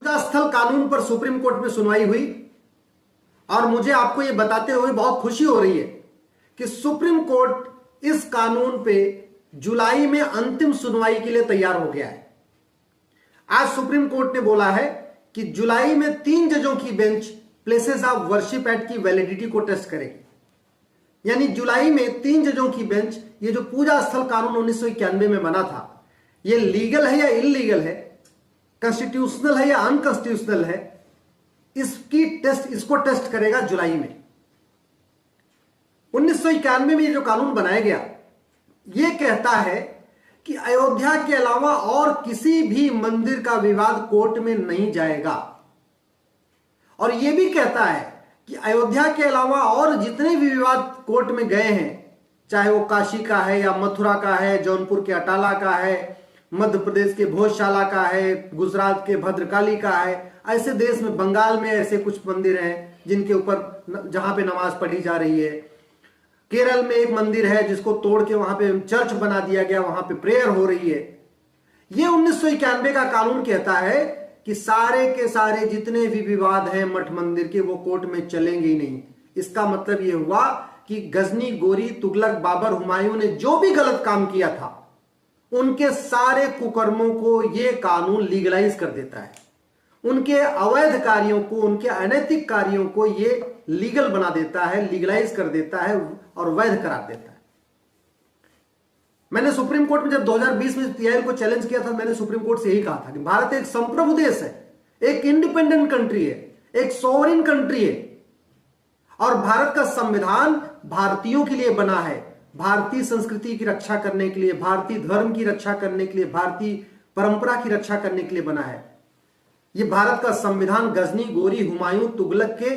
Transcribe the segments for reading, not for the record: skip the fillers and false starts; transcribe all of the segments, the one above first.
पूजा स्थल कानून पर सुप्रीम कोर्ट में सुनवाई हुई और मुझे आपको यह बताते हुए बहुत खुशी हो रही है कि सुप्रीम कोर्ट इस कानून पे जुलाई में अंतिम सुनवाई के लिए तैयार हो गया है। आज सुप्रीम कोर्ट ने बोला है कि जुलाई में 3 जजों की bench places of worship act की वैलिडिटी को टेस्ट करेगी। यानी जुलाई में 3 जजों की बेंच ये जो पूजा स्थल कानून 1991 में बना था, ये लीगल है या इलीगल है, कॉन्स्टिट्यूशनल है या अनकॉन्स्टिट्यूशनल है, इसको टेस्ट करेगा जुलाई में। 1991 में ये जो कानून बनाया गया ये कहता है कि अयोध्या के अलावा और किसी भी मंदिर का विवाद कोर्ट में नहीं जाएगा, और यह भी कहता है कि अयोध्या के अलावा और जितने भी विवाद कोर्ट में गए हैं, चाहे वो काशी का है या मथुरा का है, जौनपुर के अटाला का है, मध्य प्रदेश के भोजशाला का है, गुजरात के भद्रकाली का है, ऐसे देश में बंगाल में ऐसे कुछ मंदिर हैं जिनके ऊपर जहां पे नमाज पढ़ी जा रही है, केरल में एक मंदिर है जिसको तोड़ के वहां पे चर्च बना दिया गया, वहां पे प्रेयर हो रही है। ये 1991 का कानून कहता है कि सारे के सारे जितने भी विवाद हैं मठ मंदिर के वो कोर्ट में चलेंगे ही नहीं। इसका मतलब ये हुआ कि गजनी, गोरी, तुगलक, बाबर, हुमायूं ने जो भी गलत काम किया था उनके सारे कुकर्मों को ये कानून लीगलाइज कर देता है। उनके अवैध कार्यों को, उनके अनैतिक कार्यों को ये लीगल बना देता है, लीगलाइज कर देता है और वैध करार देता है। मैंने सुप्रीम कोर्ट में जब 2020 में पीआईएल को चैलेंज किया था, मैंने सुप्रीम कोर्ट से यही कहा था कि भारत एक संप्रभु देश है, एक इंडिपेंडेंट कंट्री है, एक सोवरेन कंट्री है, और भारत का संविधान भारतीयों के लिए बना है, भारतीय संस्कृति की रक्षा करने के लिए, भारतीय धर्म की रक्षा करने के लिए, भारतीय परंपरा की रक्षा करने के लिए बना है। यह भारत का संविधान गजनी, गोरी, हुमायूं, तुगलक के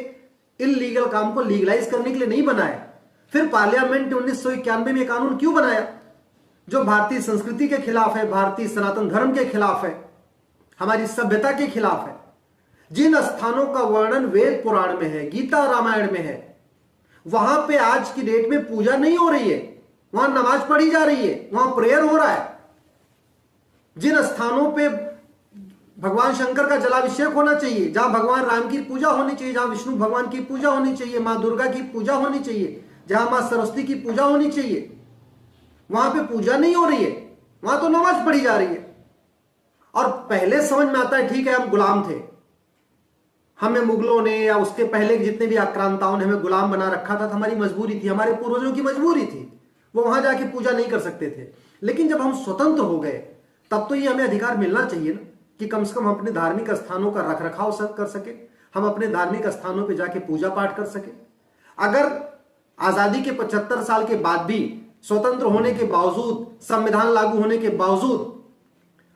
इल्लीगल काम को लीगलाइज करने के लिए नहीं बना है। फिर पार्लियामेंट ने 1991 में कानून क्यों बनाया जो भारतीय संस्कृति के खिलाफ है, भारतीय सनातन धर्म के खिलाफ है, हमारी सभ्यता के खिलाफ है। जिन स्थानों का वर्णन वेद पुराण में है, गीता रामायण में है, वहां पे आज की डेट में पूजा नहीं हो रही है, वहां नमाज पढ़ी जा रही है, वहां प्रेयर हो रहा है। जिन स्थानों पे भगवान शंकर का जलाभिषेक होना चाहिए, जहां भगवान राम की पूजा होनी चाहिए, जहां विष्णु भगवान की पूजा होनी चाहिए, मां दुर्गा की पूजा होनी चाहिए, जहां मां सरस्वती की पूजा होनी चाहिए, वहां पे पूजा नहीं हो रही है, वहां तो नमाज पढ़ी जा रही है। और पहले समझ में आता है, ठीक है हम गुलाम थे, हमें मुगलों ने या उसके पहले जितने भी आक्रांताओं ने हमें गुलाम बना रखा था, हमारी मजबूरी थी, हमारे पूर्वजों की मजबूरी थी, वो वहां जाके पूजा नहीं कर सकते थे। लेकिन जब हम स्वतंत्र हो गए तब तो ये हमें अधिकार मिलना चाहिए ना कि कम से कम हम अपने धार्मिक स्थानों का रख रखाव कर सके, हम अपने धार्मिक स्थानों पर जाके पूजा पाठ कर सके। अगर आजादी के 75 साल के बाद भी, स्वतंत्र होने के बावजूद, संविधान लागू होने के बावजूद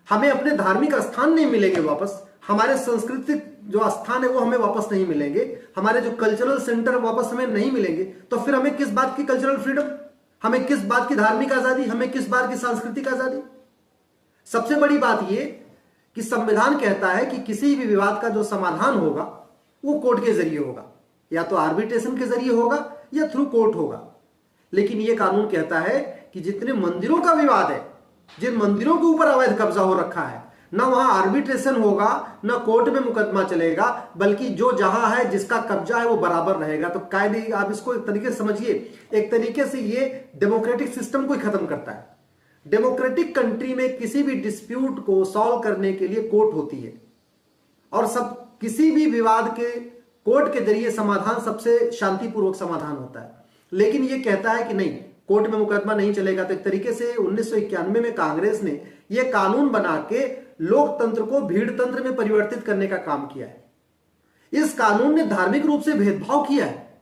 हमें अपने धार्मिक स्थान नहीं मिलेंगे वापस, हमारे सांस्कृतिक जो स्थान है वो हमें वापस नहीं मिलेंगे, हमारे जो कल्चरल सेंटर वापस हमें नहीं मिलेंगे, तो फिर हमें किस बात की कल्चरल फ्रीडम, हमें किस बात की धार्मिक आजादी, हमें किस बात की सांस्कृतिक आजादी। सबसे बड़ी बात यह कि संविधान कहता है कि किसी भी विवाद का जो समाधान होगा वो कोर्ट के जरिए होगा, या तो आर्बिट्रेशन के जरिए होगा या थ्रू कोर्ट होगा। लेकिन यह कानून कहता है कि जितने मंदिरों का विवाद है, जिन मंदिरों के ऊपर अवैध कब्जा हो रखा है, ना वहां आर्बिट्रेशन होगा, ना कोर्ट में मुकदमा चलेगा, बल्कि जो जहां है, जिसका कब्जा है वो बराबर रहेगा। तो कायदे, आप इसको एक तरीके से समझिए, एक तरीके से ये डेमोक्रेटिक सिस्टम को ही खत्म करता है। डेमोक्रेटिक कंट्री में किसी भी डिस्प्यूट को सॉल्व करने के लिए कोर्ट होती है, और सब किसी भी विवाद के कोर्ट के जरिए समाधान सबसे शांतिपूर्वक समाधान होता है। लेकिन यह कहता है कि नहीं, कोर्ट में मुकदमा नहीं चलेगा। तो एक तरीके से 1991 में कांग्रेस ने यह कानून बना के लोकतंत्र को भीड़ तंत्र में परिवर्तित करने का काम किया है। इस कानून ने धार्मिक रूप से भेदभाव किया है।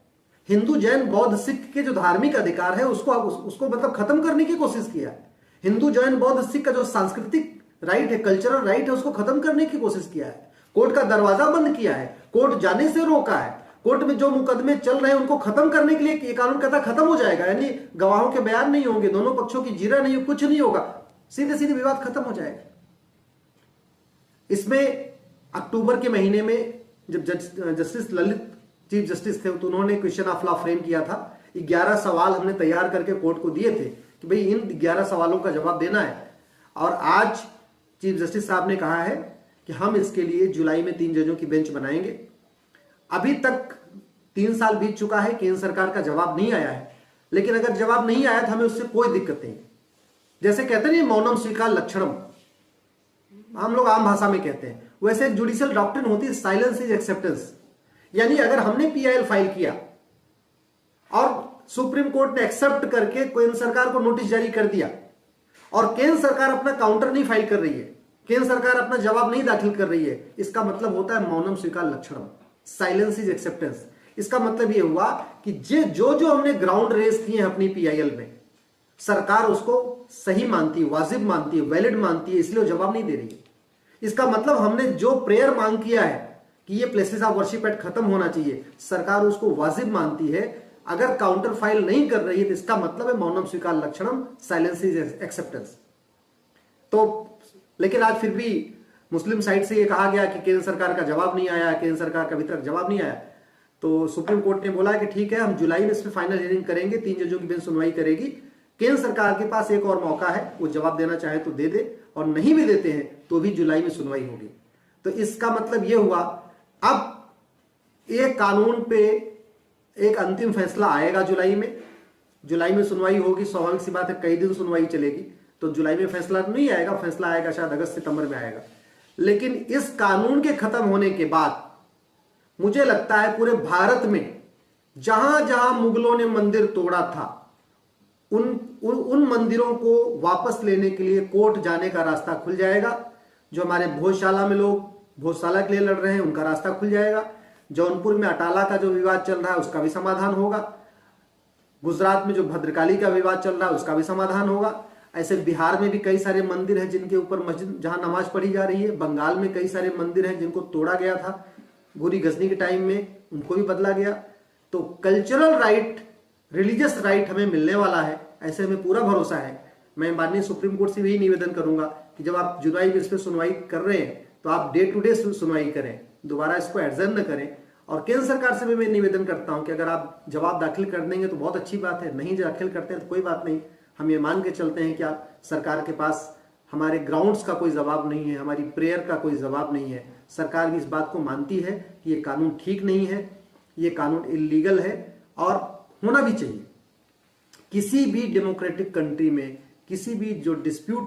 हिंदू, जैन, बौद्ध, सिख के जो धार्मिक अधिकार है उसको मतलब खत्म करने की कोशिश किया है। हिंदू, जैन, बौद्ध, सिख का जो सांस्कृतिक राइट है, कल्चरल राइट है, उसको खत्म करने की कोशिश किया है। कोर्ट का दरवाजा बंद किया है, कोर्ट जाने से रोका है, कोर्ट में जो मुकदमे चल रहे हैं उनको खत्म करने के लिए ये कानून कहता खत्म हो जाएगा। यानी गवाहों के बयान नहीं होंगे, दोनों पक्षों की जीरा नहीं, कुछ नहीं होगा, सीधे सीधे विवाद खत्म हो जाएगा। इसमें अक्टूबर के महीने में जब जस्टिस ललित चीफ जस्टिस थे तो उन्होंने क्वेश्चन ऑफ लॉ फ्रेम किया था। 11 सवाल हमने तैयार करके कोर्ट को दिए थे कि भाई इन 11 सवालों का जवाब देना है। और आज चीफ जस्टिस साहब ने कहा है कि हम इसके लिए जुलाई में 3 जजों की बेंच बनाएंगे। अभी तक 3 साल बीत चुका है, केंद्र सरकार का जवाब नहीं आया है, लेकिन अगर जवाब नहीं आया तो हमें उससे कोई दिक्कत नहीं। जैसे कहते हैं मौनम स्वीकार लक्षणम, हम लोग आम भाषा में कहते हैं, वैसे एक जुडिशियल डॉक्ट्रिन होती है साइलेंस इज एक्सेप्टेंस। यानी अगर हमने पीआईएल फाइल किया और सुप्रीम कोर्ट ने एक्सेप्ट करके केंद्र सरकार को नोटिस जारी कर दिया और केंद्र सरकार अपना काउंटर नहीं फाइल कर रही है, केंद्र सरकार अपना जवाब नहीं दाखिल कर रही है, इसका मतलब होता है मौनम स्वीकार लक्षणम, साइलेंस इज एक्सेप्टेंस। इसका मतलब यह हुआ कि जो हमने ग्राउंड रेस किए हैं अपनी पीआईएल में, सरकार उसको सही मानती है, वाजिब मानती है, वैलिड मानती है, इसलिए वो जवाब नहीं दे रही है। इसका मतलब हमने जो प्रेयर मांग किया है कि ये प्लेसेस ऑफ वर्शिप एक्ट खत्म होना चाहिए, सरकार उसको वाजिब मानती है। अगर काउंटर फाइल नहीं कर रही है तो इसका मतलब है मौनम स्वीकार लक्षणम, साइलेंस इज एक्सेप्टेंस। तो लेकिन आज फिर भी मुस्लिम साइड से ये कहा गया कि केंद्र सरकार का जवाब नहीं आया, केंद्र सरकार का अभी तक जवाब नहीं आया। तो सुप्रीम कोर्ट ने बोला कि ठीक है, हम जुलाई में इस पर फाइनल हियरिंग करेंगे, 3 जजों की बेंच सुनवाई करेगी। केंद्र सरकार के पास एक और मौका है, वो जवाब देना चाहे तो दे दे, और नहीं भी देते हैं तो भी जुलाई में सुनवाई होगी। तो इसका मतलब यह हुआ अब एक कानून पे एक अंतिम फैसला आएगा जुलाई में सुनवाई होगी। स्वाभाविक सी बात है, कई दिन सुनवाई चलेगी, तो जुलाई में फैसला नहीं आएगा, फैसला आएगा शायद अगस्त सितंबर में आएगा। लेकिन इस कानून के खत्म होने के बाद मुझे लगता है पूरे भारत में जहां जहां मुगलों ने मंदिर तोड़ा था, उन मंदिरों को वापस लेने के लिए कोर्ट जाने का रास्ता खुल जाएगा। जो हमारे भोजशाला में लोग भोजशाला के लिए लड़ रहे हैं, उनका रास्ता खुल जाएगा। जौनपुर में अटाला का जो विवाद चल रहा है उसका भी समाधान होगा। गुजरात में जो भद्रकाली का विवाद चल रहा है उसका भी समाधान होगा। ऐसे बिहार में भी कई सारे मंदिर हैं जिनके ऊपर मस्जिद जहां नमाज पढ़ी जा रही है। बंगाल में कई सारे मंदिर हैं जिनको तोड़ा गया था गोरी गजनी के टाइम में, उनको भी बदला गया। तो कल्चरल राइट, रिलीजियस राइट हमें मिलने वाला है, ऐसे हमें पूरा भरोसा है। मैं माननीय सुप्रीम कोर्ट से भी निवेदन करूंगा कि जब आप जुलाई में इस पर सुनवाई कर रहे हैं तो आप डे टू डे सुनवाई करें, दोबारा इसको एडजर्न न करें। और केंद्र सरकार से भी मैं निवेदन करता हूं कि अगर आप जवाब दाखिल कर देंगे तो बहुत अच्छी बात है, नहीं दाखिल करते हैं तो कोई बात नहीं। हम ये मान के चलते हैं कि आप सरकार के पास हमारे ग्राउंड्स का कोई जवाब नहीं है, हमारी प्रेयर का कोई जवाब नहीं है। सरकार भी इस बात को मानती है कि ये कानून ठीक नहीं है, ये कानून इलीगल है और होना भी चाहिए। किसी भी डेमोक्रेटिक कंट्री में किसी भी जो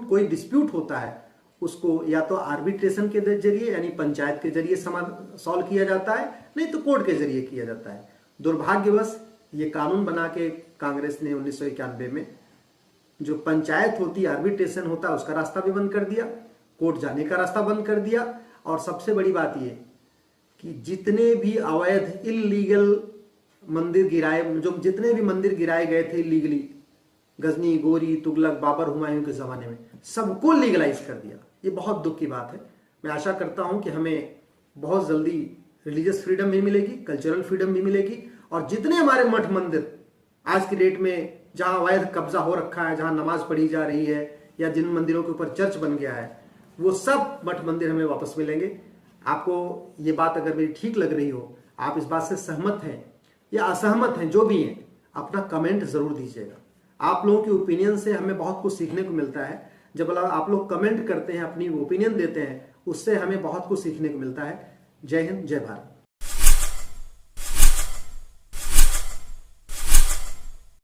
कोई डिस्प्यूट होता है उसको या तो आर्बिट्रेशन के जरिए यानी पंचायत के जरिए सॉल्व किया जाता है, नहीं तो कोर्ट के जरिए किया जाता है। दुर्भाग्यवश ये कानून बना के कांग्रेस ने 1991 में जो पंचायत होती, आर्बिट्रेशन होता, उसका रास्ता भी बंद कर दिया, कोर्ट जाने का रास्ता बंद कर दिया। और सबसे बड़ी बात ये कि जितने भी अवैध इलीगल मंदिर गिराए, जो जितने भी मंदिर गिराए गए थे इलीगली, गजनी, गोरी, तुगलक, बाबर, हुमायूं के जमाने में, सबको लीगलाइज कर दिया। ये बहुत दुख की बात है। मैं आशा करता हूं कि हमें बहुत जल्दी रिलीजियस फ्रीडम भी मिलेगी, कल्चरल फ्रीडम भी मिलेगी, और जितने हमारे मठ मंदिर आज की डेट में जहां अवैध कब्जा हो रखा है, जहां नमाज पढ़ी जा रही है या जिन मंदिरों के ऊपर चर्च बन गया है, वो सब मठ मंदिर हमें वापस मिलेंगे। आपको ये बात अगर मेरी ठीक लग रही हो, आप इस बात से सहमत हैं या असहमत हैं, जो भी हैं, अपना कमेंट जरूर दीजिएगा। आप लोगों के ओपिनियन से हमें बहुत कुछ सीखने को मिलता है। जब आप लोग कमेंट करते हैं, अपनी ओपिनियन देते हैं, उससे हमें बहुत कुछ सीखने को मिलता है। जय हिंद, जय भारत।